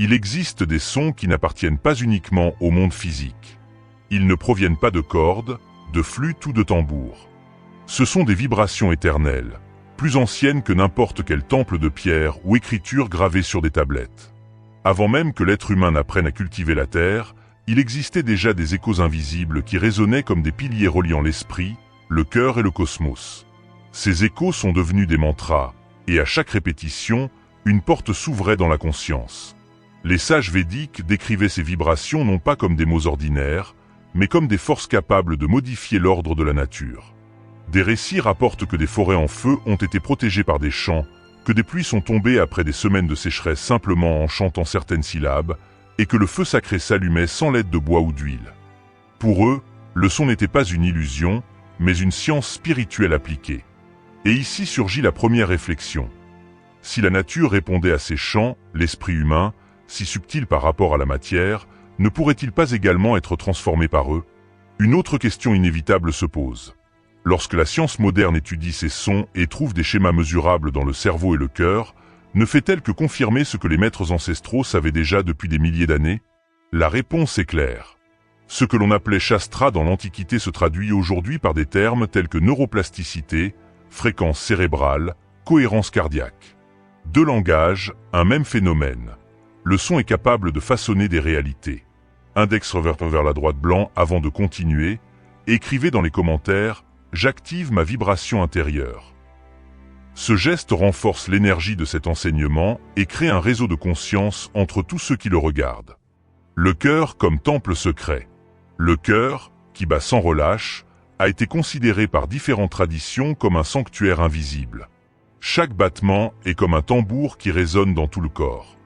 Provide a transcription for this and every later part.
Il existe des sons qui n'appartiennent pas uniquement au monde physique. Ils ne proviennent pas de cordes, de flûtes ou de tambours. Ce sont des vibrations éternelles, plus anciennes que n'importe quel temple de pierre ou écriture gravée sur des tablettes. Avant même que l'être humain n'apprenne à cultiver la terre, il existait déjà des échos invisibles qui résonnaient comme des piliers reliant l'esprit, le cœur et le cosmos. Ces échos sont devenus des mantras, et à chaque répétition, une porte s'ouvrait dans la conscience. Les sages védiques décrivaient ces vibrations non pas comme des mots ordinaires, mais comme des forces capables de modifier l'ordre de la nature. Des récits rapportent que des forêts en feu ont été protégées par des chants, que des pluies sont tombées après des semaines de sécheresse simplement en chantant certaines syllabes, et que le feu sacré s'allumait sans l'aide de bois ou d'huile. Pour eux, le son n'était pas une illusion, mais une science spirituelle appliquée. Et ici surgit la première réflexion. Si la nature répondait à ces chants, l'esprit humain, si subtil par rapport à la matière, ne pourrait-il pas également être transformé par eux? Une autre question inévitable se pose. Lorsque la science moderne étudie ces sons et trouve des schémas mesurables dans le cerveau et le cœur, ne fait-elle que confirmer ce que les maîtres ancestraux savaient déjà depuis des milliers d'années? La réponse est claire. Ce que l'on appelait Shastra dans l'Antiquité se traduit aujourd'hui par des termes tels que neuroplasticité, fréquence cérébrale, cohérence cardiaque. Deux langages, un même phénomène. Le son est capable de façonner des réalités. Index vers la droite blanc avant de continuer. Écrivez dans les commentaires « J'active ma vibration intérieure ». Ce geste renforce l'énergie de cet enseignement et crée un réseau de conscience entre tous ceux qui le regardent. Le cœur comme temple secret. Le cœur, qui bat sans relâche, a été considéré par différentes traditions comme un sanctuaire invisible. Chaque battement est comme un tambour qui résonne dans tout le corps.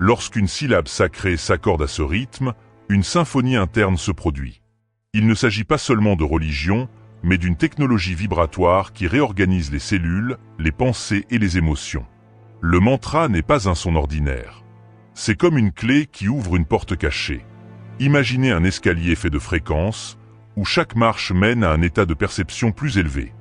Lorsqu'une syllabe sacrée s'accorde à ce rythme, une symphonie interne se produit. Il ne s'agit pas seulement de religion, mais d'une technologie vibratoire qui réorganise les cellules, les pensées et les émotions. Le mantra n'est pas un son ordinaire. C'est comme une clé qui ouvre une porte cachée. Imaginez un escalier fait de fréquences, où chaque marche mène à un état de perception plus élevé.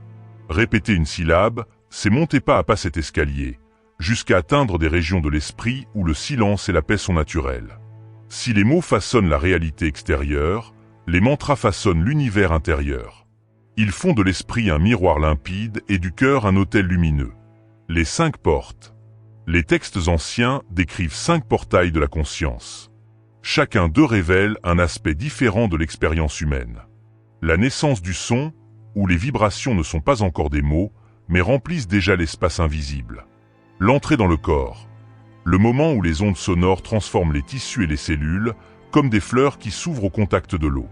Répéter une syllabe, c'est monter pas à pas cet escalier, jusqu'à atteindre des régions de l'esprit où le silence et la paix sont naturels. Si les mots façonnent la réalité extérieure, les mantras façonnent l'univers intérieur. Ils font de l'esprit un miroir limpide et du cœur un autel lumineux. Les 5 portes. Les textes anciens décrivent 5 portails de la conscience. Chacun d'eux révèle un aspect différent de l'expérience humaine. La naissance du son, où les vibrations ne sont pas encore des mots, mais remplissent déjà l'espace invisible. L'entrée dans le corps. Le moment où les ondes sonores transforment les tissus et les cellules, comme des fleurs qui s'ouvrent au contact de l'eau.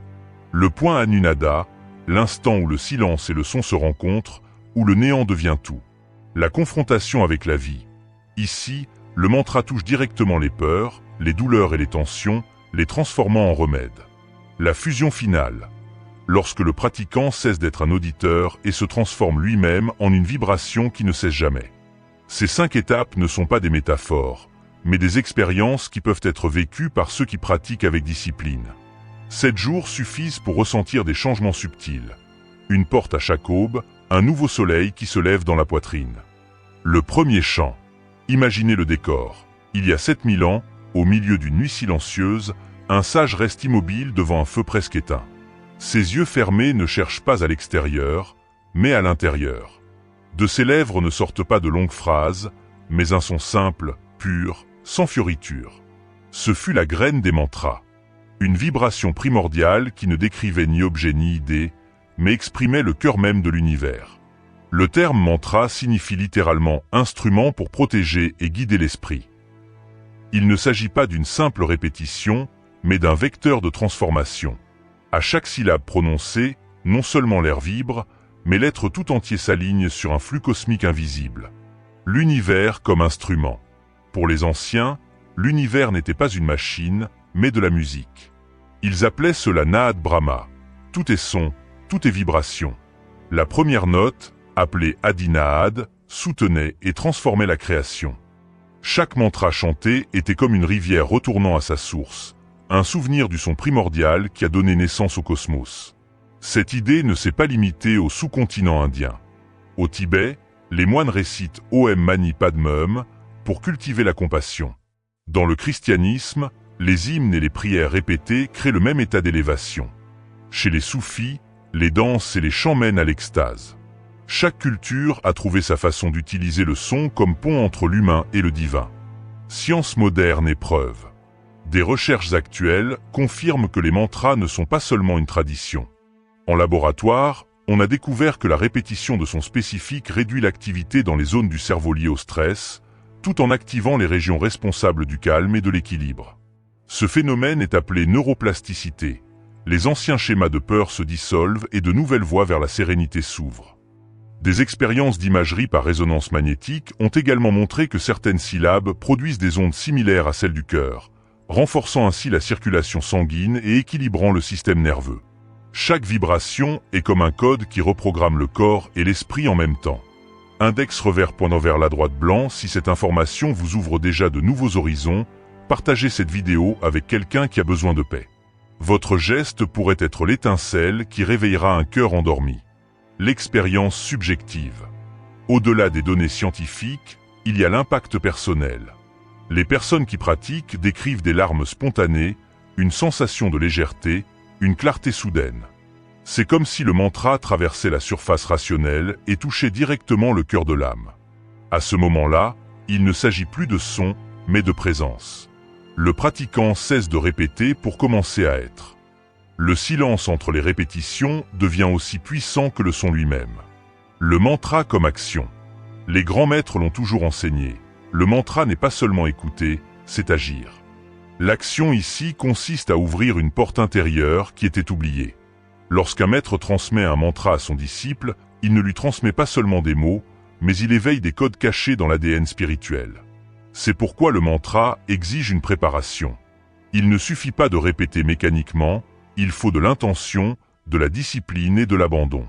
Le point Anunada, l'instant où le silence et le son se rencontrent, où le néant devient tout. La confrontation avec la vie. Ici, le mantra touche directement les peurs, les douleurs et les tensions, les transformant en remèdes. La fusion finale. Lorsque le pratiquant cesse d'être un auditeur et se transforme lui-même en une vibration qui ne cesse jamais. Ces 5 étapes ne sont pas des métaphores, mais des expériences qui peuvent être vécues par ceux qui pratiquent avec discipline. 7 jours suffisent pour ressentir des changements subtils. Une porte à chaque aube, un nouveau soleil qui se lève dans la poitrine. Le premier chant. Imaginez le décor. Il y a 7000 ans, au milieu d'une nuit silencieuse, un sage reste immobile devant un feu presque éteint. Ses yeux fermés ne cherchent pas à l'extérieur, mais à l'intérieur. De ses lèvres ne sortent pas de longues phrases, mais un son simple, pur, sans fioriture. Ce fut la graine des mantras. Une vibration primordiale qui ne décrivait ni objet ni idée, mais exprimait le cœur même de l'univers. Le terme mantra signifie littéralement « instrument pour protéger et guider l'esprit ». Il ne s'agit pas d'une simple répétition, mais d'un vecteur de transformation. À chaque syllabe prononcée, non seulement l'air vibre, mais l'être tout entier s'aligne sur un flux cosmique invisible. L'univers comme instrument. Pour les anciens, l'univers n'était pas une machine, mais de la musique. Ils appelaient cela Naad Brahma. Tout est son, tout est vibration. La première note, appelée Adinaad, soutenait et transformait la création. Chaque mantra chanté était comme une rivière retournant à sa source, un souvenir du son primordial qui a donné naissance au cosmos. Cette idée ne s'est pas limitée au sous-continent indien. Au Tibet, les moines récitent Om Mani Padme Hum pour cultiver la compassion. Dans le christianisme, les hymnes et les prières répétées créent le même état d'élévation. Chez les soufis, les danses et les chants mènent à l'extase. Chaque culture a trouvé sa façon d'utiliser le son comme pont entre l'humain et le divin. Science moderne et preuve. Des recherches actuelles confirment que les mantras ne sont pas seulement une tradition. En laboratoire, on a découvert que la répétition de sons spécifiques réduit l'activité dans les zones du cerveau liées au stress, tout en activant les régions responsables du calme et de l'équilibre. Ce phénomène est appelé neuroplasticité. Les anciens schémas de peur se dissolvent et de nouvelles voies vers la sérénité s'ouvrent. Des expériences d'imagerie par résonance magnétique ont également montré que certaines syllabes produisent des ondes similaires à celles du cœur, renforçant ainsi la circulation sanguine et équilibrant le système nerveux. Chaque vibration est comme un code qui reprogramme le corps et l'esprit en même temps. Index revers point envers la droite blanc. Si cette information vous ouvre déjà de nouveaux horizons, partagez cette vidéo avec quelqu'un qui a besoin de paix. Votre geste pourrait être l'étincelle qui réveillera un cœur endormi. L'expérience subjective. Au-delà des données scientifiques, il y a l'impact personnel. Les personnes qui pratiquent décrivent des larmes spontanées, une sensation de légèreté, une clarté soudaine. C'est comme si le mantra traversait la surface rationnelle et touchait directement le cœur de l'âme. À ce moment-là, il ne s'agit plus de son, mais de présence. Le pratiquant cesse de répéter pour commencer à être. Le silence entre les répétitions devient aussi puissant que le son lui-même. Le mantra comme action. Les grands maîtres l'ont toujours enseigné. Le mantra n'est pas seulement écouter, c'est agir. L'action ici consiste à ouvrir une porte intérieure qui était oubliée. Lorsqu'un maître transmet un mantra à son disciple, il ne lui transmet pas seulement des mots, mais il éveille des codes cachés dans l'ADN spirituel. C'est pourquoi le mantra exige une préparation. Il ne suffit pas de répéter mécaniquement, il faut de l'intention, de la discipline et de l'abandon.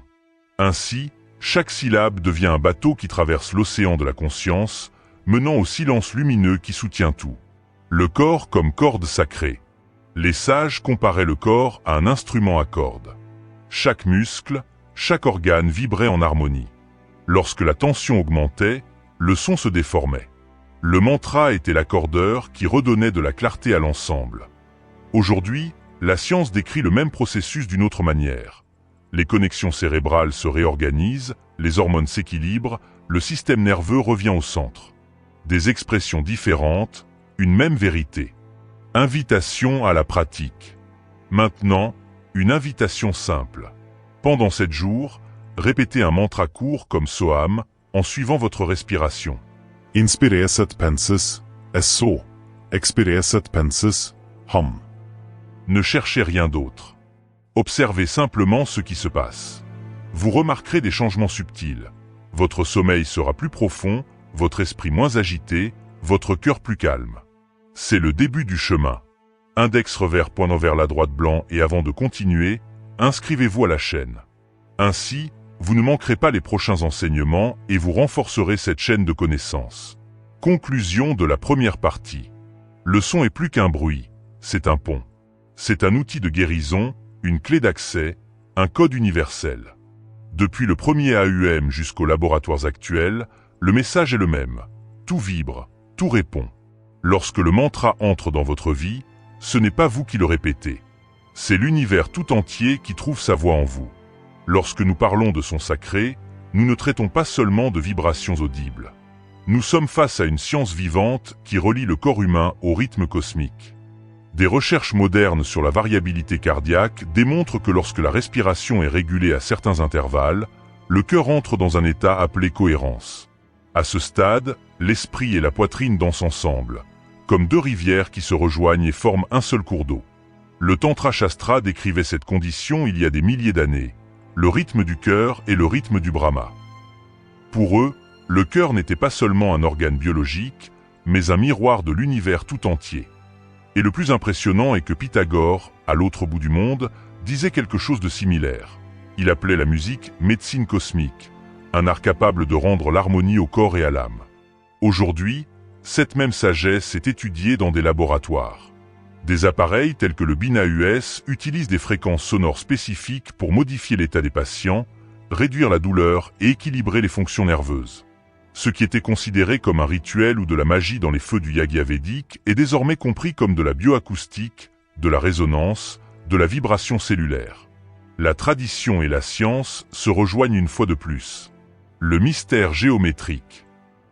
Ainsi, chaque syllabe devient un bateau qui traverse l'océan de la conscience, menant au silence lumineux qui soutient tout. Le corps comme corde sacrée. Les sages comparaient le corps à un instrument à cordes. Chaque muscle, chaque organe vibrait en harmonie. Lorsque la tension augmentait, le son se déformait. Le mantra était l'accordeur qui redonnait de la clarté à l'ensemble. Aujourd'hui, la science décrit le même processus d'une autre manière. Les connexions cérébrales se réorganisent, les hormones s'équilibrent, le système nerveux revient au centre. Des expressions différentes, une même vérité. Invitation à la pratique. Maintenant, une invitation simple. Pendant 7 jours, répétez un mantra court comme Soham, en suivant votre respiration. Inspireset penses, so. Expireset penses, hum. Ne cherchez rien d'autre. Observez simplement ce qui se passe. Vous remarquerez des changements subtils. Votre sommeil sera plus profond, votre esprit moins agité, votre cœur plus calme. C'est le début du chemin. Index revers point envers la droite blanc et avant de continuer, inscrivez-vous à la chaîne. Ainsi, vous ne manquerez pas les prochains enseignements et vous renforcerez cette chaîne de connaissances. Conclusion de la première partie. Le son est plus qu'un bruit, c'est un pont. C'est un outil de guérison, une clé d'accès, un code universel. Depuis le premier AUM jusqu'aux laboratoires actuels, le message est le même. Tout vibre, tout répond. Lorsque le mantra entre dans votre vie, ce n'est pas vous qui le répétez. C'est l'univers tout entier qui trouve sa voix en vous. Lorsque nous parlons de son sacré, nous ne traitons pas seulement de vibrations audibles. Nous sommes face à une science vivante qui relie le corps humain au rythme cosmique. Des recherches modernes sur la variabilité cardiaque démontrent que lorsque la respiration est régulée à certains intervalles, le cœur entre dans un état appelé cohérence. À ce stade, l'esprit et la poitrine dansent ensemble, comme deux rivières qui se rejoignent et forment un seul cours d'eau. Le Tantra Shastra décrivait cette condition il y a des milliers d'années, le rythme du cœur et le rythme du Brahma. Pour eux, le cœur n'était pas seulement un organe biologique, mais un miroir de l'univers tout entier. Et le plus impressionnant est que Pythagore, à l'autre bout du monde, disait quelque chose de similaire. Il appelait la musique « médecine cosmique », un art capable de rendre l'harmonie au corps et à l'âme. Aujourd'hui, cette même sagesse est étudiée dans des laboratoires. Des appareils tels que le BinaUS utilisent des fréquences sonores spécifiques pour modifier l'état des patients, réduire la douleur et équilibrer les fonctions nerveuses. Ce qui était considéré comme un rituel ou de la magie dans les feux du Yajnavedika est désormais compris comme de la bioacoustique, de la résonance, de la vibration cellulaire. La tradition et la science se rejoignent une fois de plus. Le mystère géométrique.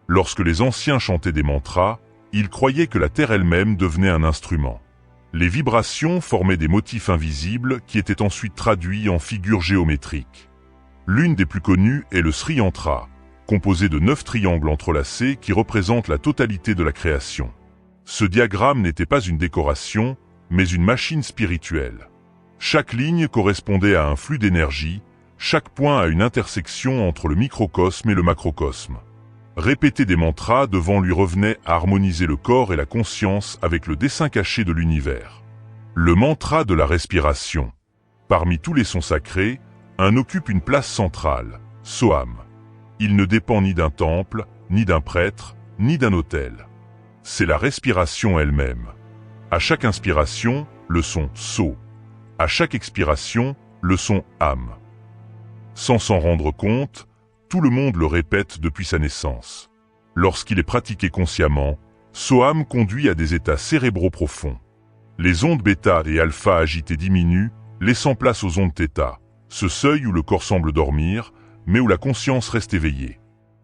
Lorsque les anciens chantaient des mantras, ils croyaient que la Terre elle-même devenait un instrument. Les vibrations formaient des motifs invisibles qui étaient ensuite traduits en figures géométriques. L'une des plus connues est le Sri Yantra, composé de 9 triangles entrelacés qui représentent la totalité de la création. Ce diagramme n'était pas une décoration, mais une machine spirituelle. Chaque ligne correspondait à un flux d'énergie, chaque point à une intersection entre le microcosme et le macrocosme. Répéter des mantras devant lui revenait à harmoniser le corps et la conscience avec le dessin caché de l'univers. Le mantra de la respiration. Parmi tous les sons sacrés, un occupe une place centrale, Soham. Il ne dépend ni d'un temple, ni d'un prêtre, ni d'un autel. C'est la respiration elle-même. À chaque inspiration, le son So. À chaque expiration, le son Am. Sans s'en rendre compte, tout le monde le répète depuis sa naissance. Lorsqu'il est pratiqué consciemment, Soham conduit à des états cérébraux profonds. Les ondes bêta et alpha agitées diminuent, laissant place aux ondes θ, ce seuil où le corps semble dormir, mais où la conscience reste éveillée.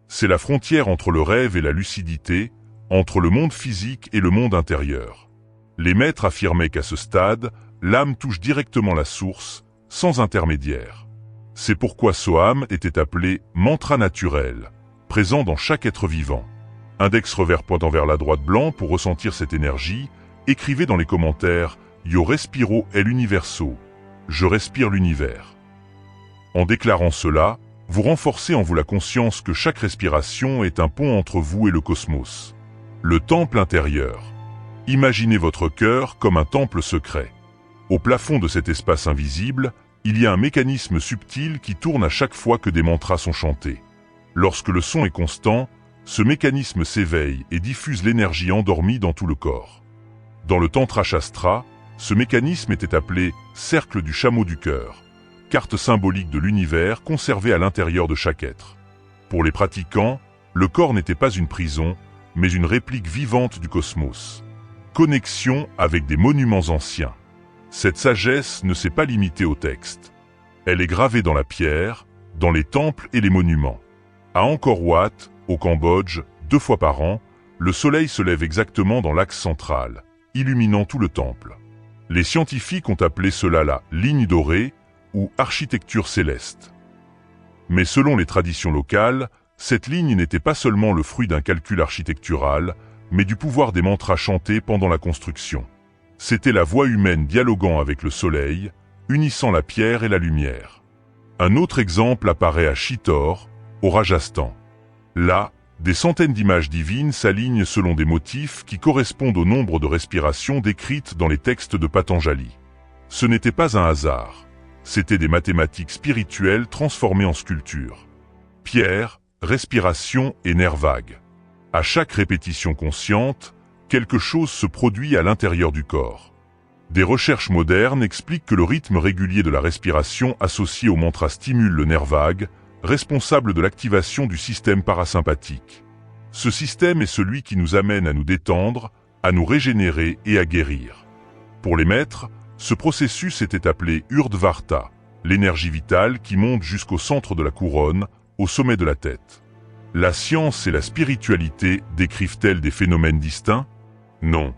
C'est la frontière entre le rêve et la lucidité, entre le monde physique et le monde intérieur. Les maîtres affirmaient qu'à ce stade, l'âme touche directement la source, sans intermédiaire. C'est pourquoi Soham était appelé mantra naturel, présent dans chaque être vivant. Index revers pointant vers la droite blanc pour ressentir cette énergie, écrivez dans les commentaires « Yo respiro el universo » « Je respire l'univers ». En déclarant cela, vous renforcez en vous la conscience que chaque respiration est un pont entre vous et le cosmos. Le temple intérieur. Imaginez votre cœur comme un temple secret. Au plafond de cet espace invisible, il y a un mécanisme subtil qui tourne à chaque fois que des mantras sont chantés. Lorsque le son est constant, ce mécanisme s'éveille et diffuse l'énergie endormie dans tout le corps. Dans le Tantra Shastra, ce mécanisme était appelé « cercle du chameau du cœur », carte symbolique de l'univers conservée à l'intérieur de chaque être. Pour les pratiquants, le corps n'était pas une prison, mais une réplique vivante du cosmos. Connexion avec des monuments anciens. Cette sagesse ne s'est pas limitée au texte. Elle est gravée dans la pierre, dans les temples et les monuments. À Angkor Wat, au Cambodge, 2 fois par an, le soleil se lève exactement dans l'axe central, illuminant tout le temple. Les scientifiques ont appelé cela la ligne dorée ou architecture céleste. Mais selon les traditions locales, cette ligne n'était pas seulement le fruit d'un calcul architectural, mais du pouvoir des mantras chantés pendant la construction. C'était la voix humaine dialoguant avec le soleil, unissant la pierre et la lumière. Un autre exemple apparaît à Chittor, au Rajasthan. Là, des centaines d'images divines s'alignent selon des motifs qui correspondent au nombre de respirations décrites dans les textes de Patanjali. Ce n'était pas un hasard. C'étaient des mathématiques spirituelles transformées en sculpture. Pierre, respiration et nerfs vagues. À chaque répétition consciente, quelque chose se produit à l'intérieur du corps. Des recherches modernes expliquent que le rythme régulier de la respiration associé au mantra stimule le nerf vague, responsable de l'activation du système parasympathique. Ce système est celui qui nous amène à nous détendre, à nous régénérer et à guérir. Pour les maîtres, ce processus était appelé Urdhvarta, l'énergie vitale qui monte jusqu'au centre de la couronne, au sommet de la tête. La science et la spiritualité décrivent-elles des phénomènes distincts? Non.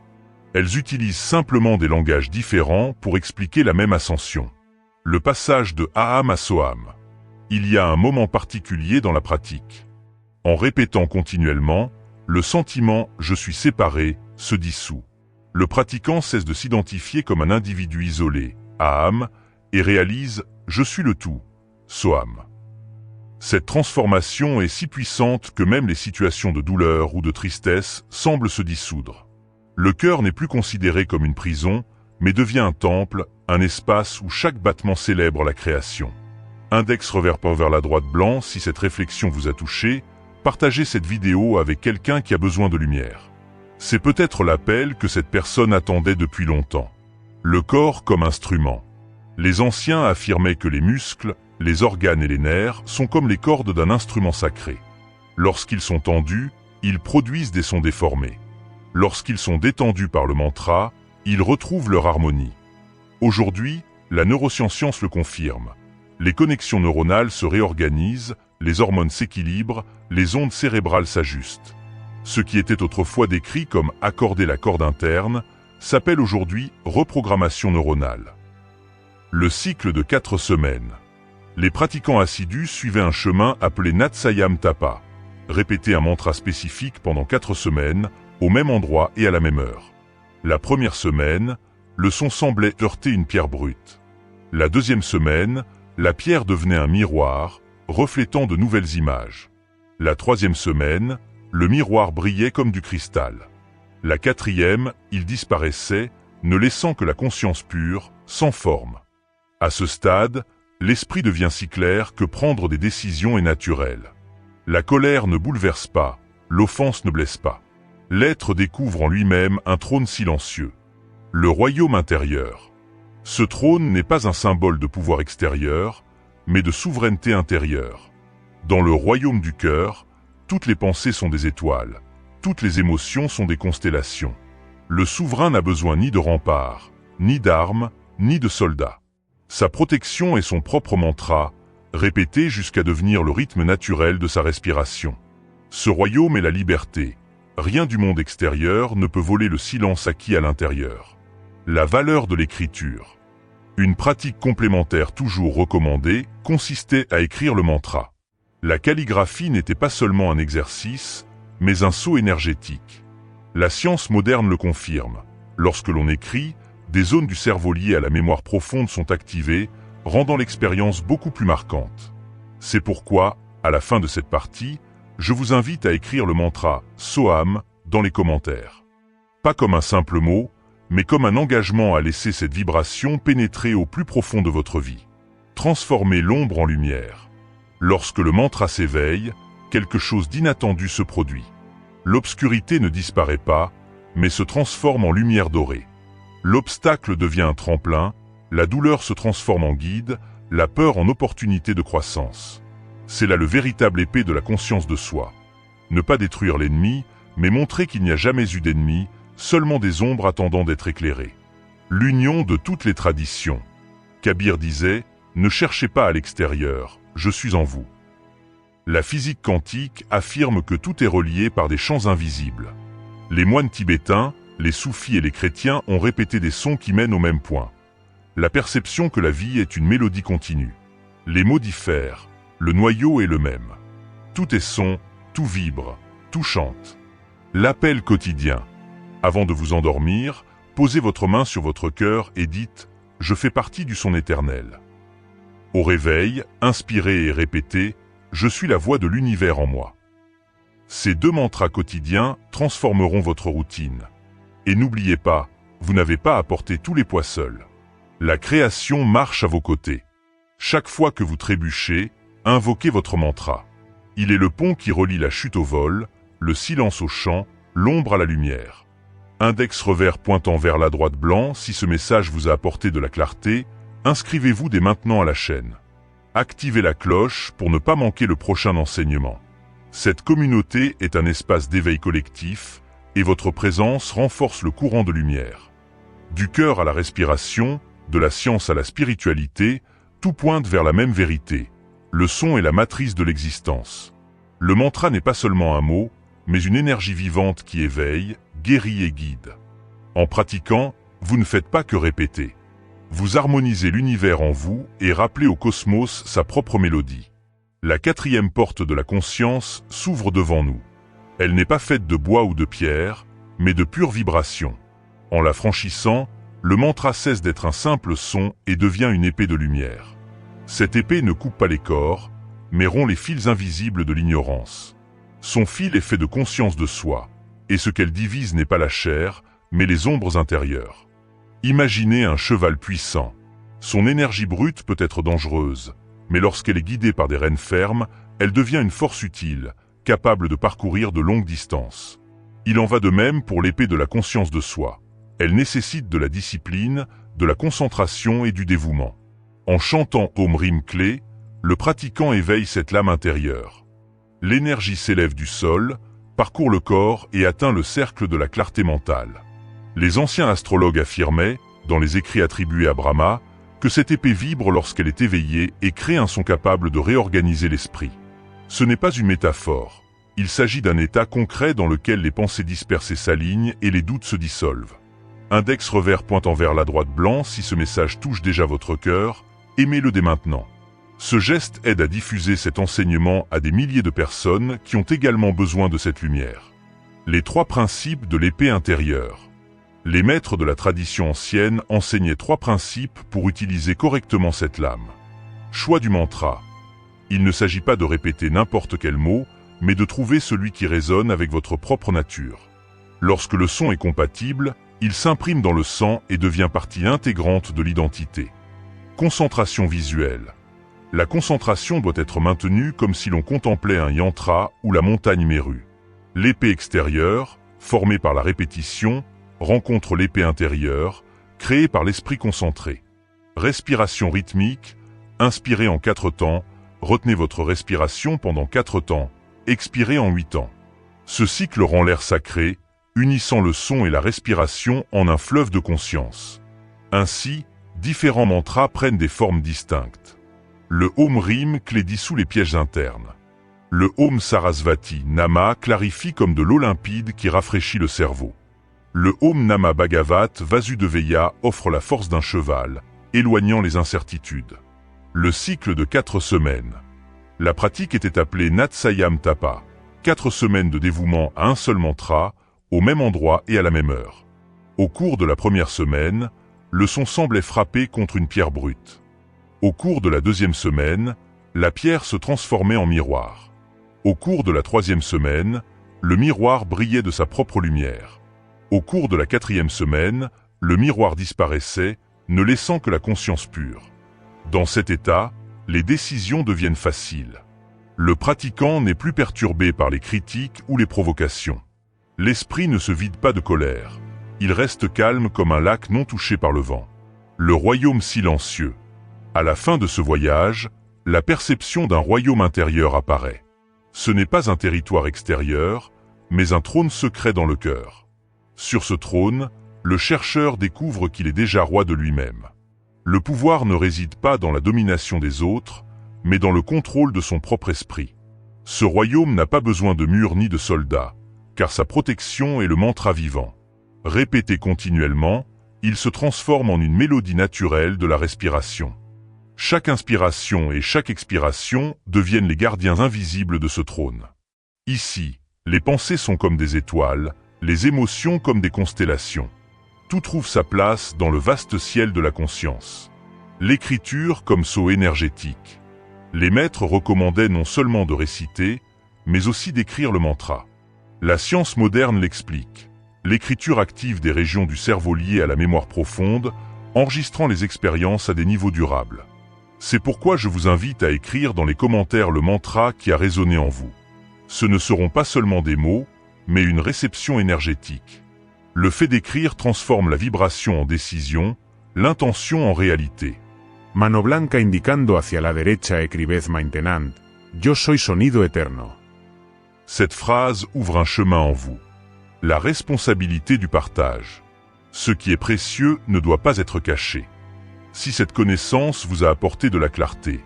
Elles utilisent simplement des langages différents pour expliquer la même ascension. Le passage de Aham à Soham. Il y a un moment particulier dans la pratique. En répétant continuellement, le sentiment « je suis séparé » se dissout. Le pratiquant cesse de s'identifier comme un individu isolé, Aham, et réalise « je suis le tout », Soham. Cette transformation est si puissante que même les situations de douleur ou de tristesse semblent se dissoudre. Le cœur n'est plus considéré comme une prison, mais devient un temple, un espace où chaque battement célèbre la création. Index revers point vers la droite blanc si cette réflexion vous a touché, partagez cette vidéo avec quelqu'un qui a besoin de lumière. C'est peut-être l'appel que cette personne attendait depuis longtemps. Le corps comme instrument. Les anciens affirmaient que les muscles, les organes et les nerfs sont comme les cordes d'un instrument sacré. Lorsqu'ils sont tendus, ils produisent des sons déformés. Lorsqu'ils sont détendus par le mantra, ils retrouvent leur harmonie. Aujourd'hui, la neuroscience le confirme. Les connexions neuronales se réorganisent, les hormones s'équilibrent, les ondes cérébrales s'ajustent. Ce qui était autrefois décrit comme accorder la corde interne s'appelle aujourd'hui reprogrammation neuronale. Le cycle de 4 semaines. Les pratiquants assidus suivaient un chemin appelé Natsayam Tapa. Répéter un mantra spécifique pendant 4 semaines, au même endroit et à la même heure. La première semaine, le son semblait heurter une pierre brute. La deuxième semaine, la pierre devenait un miroir, reflétant de nouvelles images. La troisième semaine, le miroir brillait comme du cristal. La quatrième, il disparaissait, ne laissant que la conscience pure, sans forme. À ce stade, l'esprit devient si clair que prendre des décisions est naturel. La colère ne bouleverse pas, l'offense ne blesse pas. L'être découvre en lui-même un trône silencieux. Le royaume intérieur. Ce trône n'est pas un symbole de pouvoir extérieur, mais de souveraineté intérieure. Dans le royaume du cœur, toutes les pensées sont des étoiles, toutes les émotions sont des constellations. Le souverain n'a besoin ni de remparts, ni d'armes, ni de soldats. Sa protection est son propre mantra, répété jusqu'à devenir le rythme naturel de sa respiration. Ce royaume est la liberté. Rien du monde extérieur ne peut voler le silence acquis à l'intérieur. La valeur de l'écriture. Une pratique complémentaire toujours recommandée consistait à écrire le mantra. La calligraphie n'était pas seulement un exercice, mais un saut énergétique. La science moderne le confirme. Lorsque l'on écrit, des zones du cerveau liées à la mémoire profonde sont activées, rendant l'expérience beaucoup plus marquante. C'est pourquoi, à la fin de cette partie, je vous invite à écrire le mantra « Soham » dans les commentaires. Pas comme un simple mot, mais comme un engagement à laisser cette vibration pénétrer au plus profond de votre vie. Transformer l'ombre en lumière. Lorsque le mantra s'éveille, quelque chose d'inattendu se produit. L'obscurité ne disparaît pas, mais se transforme en lumière dorée. L'obstacle devient un tremplin, la douleur se transforme en guide, la peur en opportunité de croissance. C'est là le véritable épée de la conscience de soi. Ne pas détruire l'ennemi, mais montrer qu'il n'y a jamais eu d'ennemi, seulement des ombres attendant d'être éclairées. L'union de toutes les traditions. Kabir disait « Ne cherchez pas à l'extérieur, je suis en vous ». La physique quantique affirme que tout est relié par des champs invisibles. Les moines tibétains, les soufis et les chrétiens ont répété des sons qui mènent au même point. La perception que la vie est une mélodie continue. Les mots diffèrent, le noyau est le même. Tout est son, tout vibre, tout chante. L'appel quotidien. Avant de vous endormir, posez votre main sur votre cœur et dites « Je fais partie du son éternel ». Au réveil, inspirez et répétez « Je suis la voix de l'univers en moi ». Ces 2 mantras quotidiens transformeront votre routine. Et n'oubliez pas, vous n'avez pas à porter tous les poids seuls. La création marche à vos côtés. Chaque fois que vous trébuchez, invoquez votre mantra. Il est le pont qui relie la chute au vol, le silence au chant, l'ombre à la lumière. Index revers pointant vers la droite blanc, si ce message vous a apporté de la clarté, inscrivez-vous dès maintenant à la chaîne. Activez la cloche pour ne pas manquer le prochain enseignement. Cette communauté est un espace d'éveil collectif et votre présence renforce le courant de lumière. Du cœur à la respiration, de la science à la spiritualité, tout pointe vers la même vérité. Le son est la matrice de l'existence. Le mantra n'est pas seulement un mot, mais une énergie vivante qui éveille, guérit et guide. En pratiquant, vous ne faites pas que répéter. Vous harmonisez l'univers en vous et rappelez au cosmos sa propre mélodie. La 4e porte de la conscience s'ouvre devant nous. Elle n'est pas faite de bois ou de pierre, mais de pure vibration. En la franchissant, le mantra cesse d'être un simple son et devient une épée de lumière. Cette épée ne coupe pas les corps, mais rompt les fils invisibles de l'ignorance. Son fil est fait de conscience de soi, et ce qu'elle divise n'est pas la chair, mais les ombres intérieures. Imaginez un cheval puissant. Son énergie brute peut être dangereuse, mais lorsqu'elle est guidée par des rênes fermes, elle devient une force utile, capable de parcourir de longues distances. Il en va de même pour l'épée de la conscience de soi. Elle nécessite de la discipline, de la concentration et du dévouement. En chantant Om Rim Clé, le pratiquant éveille cette lame intérieure. L'énergie s'élève du sol, parcourt le corps et atteint le cercle de la clarté mentale. Les anciens astrologues affirmaient, dans les écrits attribués à Brahma, que cette épée vibre lorsqu'elle est éveillée et crée un son capable de réorganiser l'esprit. Ce n'est pas une métaphore. Il s'agit d'un état concret dans lequel les pensées dispersées s'alignent et les doutes se dissolvent. Index revers pointant vers la droite blanc si ce message touche déjà votre cœur, aimez-le dès maintenant. Ce geste aide à diffuser cet enseignement à des milliers de personnes qui ont également besoin de cette lumière. Les 3 principes de l'épée intérieure. Les maîtres de la tradition ancienne enseignaient 3 principes pour utiliser correctement cette lame. Choix du mantra. Il ne s'agit pas de répéter n'importe quel mot, mais de trouver celui qui résonne avec votre propre nature. Lorsque le son est compatible, il s'imprime dans le sang et devient partie intégrante de l'identité. Concentration visuelle. La concentration doit être maintenue comme si l'on contemplait un yantra ou la montagne Méru. L'épée extérieure, formée par la répétition, rencontre l'épée intérieure, créée par l'esprit concentré. Respiration rythmique, inspirez en 4 temps, retenez votre respiration pendant 4 temps, expirez en 8 temps. Ce cycle rend l'air sacré, unissant le son et la respiration en un fleuve de conscience. Ainsi, différents mantras prennent des formes distinctes. Le Om rime clé dissout les pièges internes. Le Om Sarasvati Nama clarifie comme de l'eau limpide qui rafraîchit le cerveau. Le Om Nama Bhagavat Vasudeveya offre la force d'un cheval, éloignant les incertitudes. Le cycle de 4 semaines. La pratique était appelée Natsayam Tapa, 4 semaines de dévouement à un seul mantra, au même endroit et à la même heure. Au cours de la première semaine, le son semblait frapper contre une pierre brute. Au cours de la 2e semaine, la pierre se transformait en miroir. Au cours de la 3e semaine, le miroir brillait de sa propre lumière. Au cours de la 4e semaine, le miroir disparaissait, ne laissant que la conscience pure. Dans cet état, les décisions deviennent faciles. Le pratiquant n'est plus perturbé par les critiques ou les provocations. L'esprit ne se vide pas de colère. Il reste calme comme un lac non touché par le vent. Le royaume silencieux. À la fin de ce voyage, la perception d'un royaume intérieur apparaît. Ce n'est pas un territoire extérieur, mais un trône secret dans le cœur. Sur ce trône, le chercheur découvre qu'il est déjà roi de lui-même. Le pouvoir ne réside pas dans la domination des autres, mais dans le contrôle de son propre esprit. Ce royaume n'a pas besoin de murs ni de soldats, car sa protection est le mantra vivant. Répété continuellement, il se transforme en une mélodie naturelle de la respiration. Chaque inspiration et chaque expiration deviennent les gardiens invisibles de ce trône. Ici, les pensées sont comme des étoiles, les émotions comme des constellations. Tout trouve sa place dans le vaste ciel de la conscience. L'écriture comme sceau énergétique. Les maîtres recommandaient non seulement de réciter, mais aussi d'écrire le mantra. La science moderne l'explique. L'écriture active des régions du cerveau liées à la mémoire profonde, enregistrant les expériences à des niveaux durables. C'est pourquoi je vous invite à écrire dans les commentaires le mantra qui a résonné en vous. Ce ne seront pas seulement des mots, mais une réception énergétique. Le fait d'écrire transforme la vibration en décision, l'intention en réalité. Mano blanca indicando hacia la derecha escribez maintenant. Yo soy sonido eterno. Cette phrase ouvre un chemin en vous. La responsabilité du partage. Ce qui est précieux ne doit pas être caché. Si cette connaissance vous a apporté de la clarté,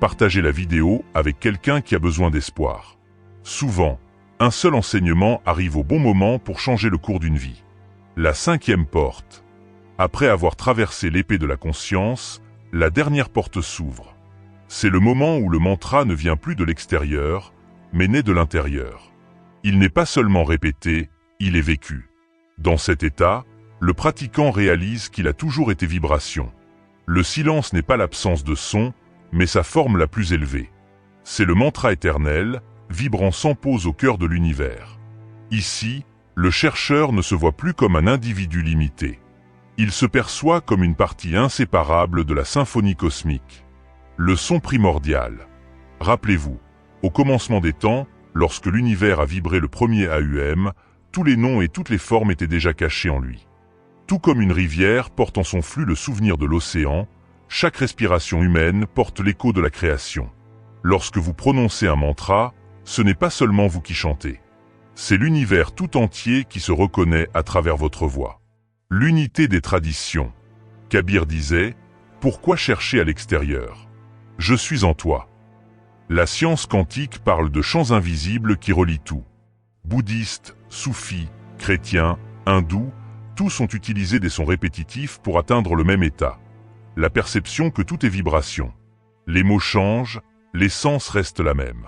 partagez la vidéo avec quelqu'un qui a besoin d'espoir. Souvent, un seul enseignement arrive au bon moment pour changer le cours d'une vie. La 5e porte. Après avoir traversé l'épée de la conscience, la dernière porte s'ouvre. C'est le moment où le mantra ne vient plus de l'extérieur, mais naît de l'intérieur. Il n'est pas seulement répété, il est vécu. Dans cet état, le pratiquant réalise qu'il a toujours été vibration. Le silence n'est pas l'absence de son, mais sa forme la plus élevée. C'est le mantra éternel, vibrant sans pause au cœur de l'univers. Ici, le chercheur ne se voit plus comme un individu limité. Il se perçoit comme une partie inséparable de la symphonie cosmique. Le son primordial. Rappelez-vous, au commencement des temps, lorsque l'univers a vibré le premier AUM, tous les noms et toutes les formes étaient déjà cachés en lui. Tout comme une rivière porte en son flux le souvenir de l'océan, chaque respiration humaine porte l'écho de la création. Lorsque vous prononcez un mantra, Ce n'est pas seulement vous qui chantez. C'est l'univers tout entier qui se reconnaît à travers votre voix. L'unité des traditions. Kabir disait, « Pourquoi chercher à l'extérieur? Je suis en toi. » La science quantique parle de champs invisibles qui relient tout. Bouddhistes, soufis, chrétiens, hindous, tous ont utilisé des sons répétitifs pour atteindre le même état. La perception que tout est vibration. Les mots changent, l'essence reste la même.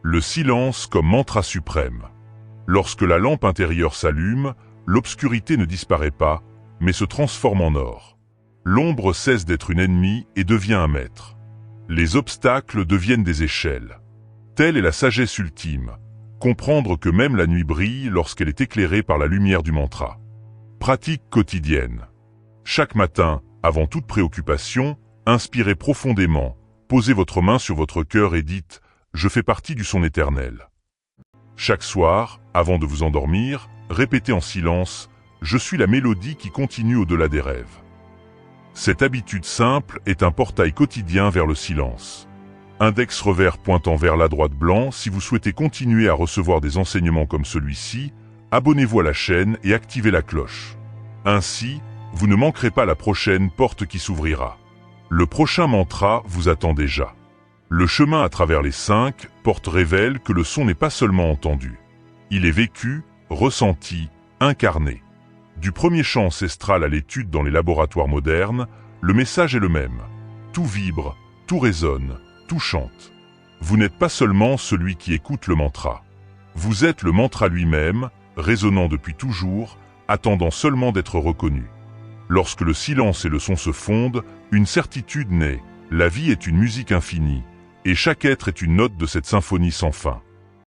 Le silence comme mantra suprême. Lorsque la lampe intérieure s'allume, l'obscurité ne disparaît pas, mais se transforme en or. L'ombre cesse d'être une ennemie et devient un maître. Les obstacles deviennent des échelles. Telle est la sagesse ultime, comprendre que même la nuit brille lorsqu'elle est éclairée par la lumière du mantra. Pratique quotidienne. Chaque matin, avant toute préoccupation, inspirez profondément, posez votre main sur votre cœur et dites « Je fais partie du son éternel ». Chaque soir, avant de vous endormir, répétez en silence « Je suis la mélodie qui continue au-delà des rêves ». Cette habitude simple est un portail quotidien vers le silence. Index revers pointant vers la droite blanc, si vous souhaitez continuer à recevoir des enseignements comme celui-ci, abonnez-vous à la chaîne et activez la cloche. Ainsi, vous ne manquerez pas la prochaine porte qui s'ouvrira. Le prochain mantra vous attend déjà. Le chemin à travers les 5 portes révèle que le son n'est pas seulement entendu. Il est vécu, ressenti, incarné. Du premier chant ancestral à l'étude dans les laboratoires modernes, le message est le même. Tout vibre, tout résonne, tout chante. Vous n'êtes pas seulement celui qui écoute le mantra. Vous êtes le mantra lui-même, résonnant depuis toujours, attendant seulement d'être reconnu. Lorsque le silence et le son se fondent, une certitude naît. La vie est une musique infinie, et chaque être est une note de cette symphonie sans fin.